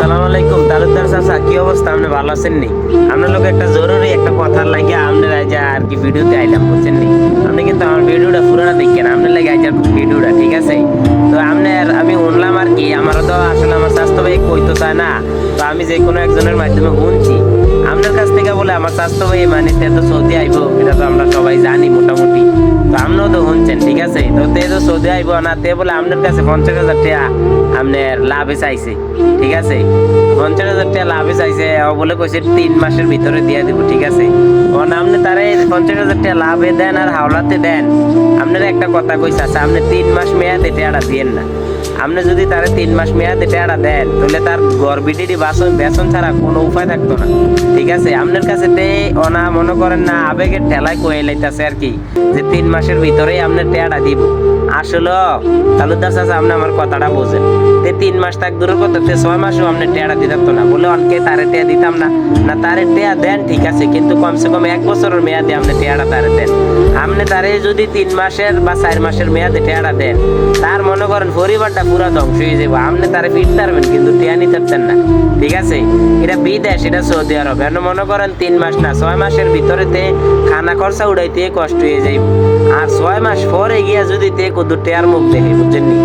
আসসালামু আলাইকুম তালুকদার চাচা, কি অবস্থা? আপনি ভালো আছেন নি? আপনার লোক একটা জরুরি একটা কথার লাগে আপনার আজ আর কি ভিডিওতে আইলাম, বুঝছেন নি? আপনি কিন্তু আমার ভিডিওটা পুরোটা দেখেন, আপনার লাগে আজ ভিডিওটা, ঠিক আছে? তো আমি শুনলাম আর কি, আমারও তো আসলে আমার স্বাস্থ্য ভাই কইতো চায় না, তো আমি যে কোনো একজনের মাধ্যমে শুনছি আপনার কাছ থেকে বলে আমার স্বাস্থ্য ভাই মানে তে তো সৌদি আইবো, এটা তো আমরা সবাই জানি মোটামুটি। তো আপনিও তো শুনছেন, ঠিক আছে? তো তে তো সৌদি আইবো না, তে বলে আপনার কাছে 50,000 টাকা আপনার লাভে চাইছে, ঠিক আছে? 50,000 টাকা লাভে চাইছে, ও বলে কইছে 3 মাসের ভিতরে দিয়ে দিব, ঠিক আছে? কারণ আপনি তারে 50,000 টাকা লাভে দেন আর হাওলাতে দেন, আপনার একটা কথা কইছে, আচ্ছা আপনি 3 মাস মেয়াদে টাকাটা দিয়েন না। আপনি যদি তারে 3 মাস মেয়াদে টাকাটা দেন, তাহলে তার গর্বিডিটি বেতন ছাড়া কোনো উপায় থাকতো না, ঠিক আছে? আপনার কাছে তে অনা মনে করেন না আবেগের ঠেলায় কয়ে লাইতাছে আর কি, যে 3 মাসের ভিতরেই আপনার টাকাটা দিব। আসলে তালুকদার চাচা, আপনি আমার কথাটা বোঝেন। 3 মাস থাক দূরের কথা, 6 মাসও আপনি টেয়ারা দিতাম তো না, বলে অনকে তারে টেয়া দিতাম না। না তারে টেয়া দেন, ঠিক আছে, কিন্তু কমসে কম 1 বছরের মেয়াদে আপনি টেয়াটা তারে দেন। আপনি তারে যদি 3 মাসের বা 4 মাসের মেয়াদে টেয়াটা দেন, তার মনে করেন পরিবারটা পুরা ধ্বংস হয়ে যাবে। আপনি তারে ফিরতে পারবেন কিন্তু টেয়া নিতে পারতেন না, ঠিক আছে? এটা বিদেশ, এটা সৌদি আরব। এখন মনে করেন 3 মাস না 6 মাসের ভিতরেতে খানা খরচা উড়াইতে কষ্ট হয়ে যাইব, আর 6 মাস পরে গিয়া যদি তে কত টেয়ার মুখ দেখে, বুঝছেন নি?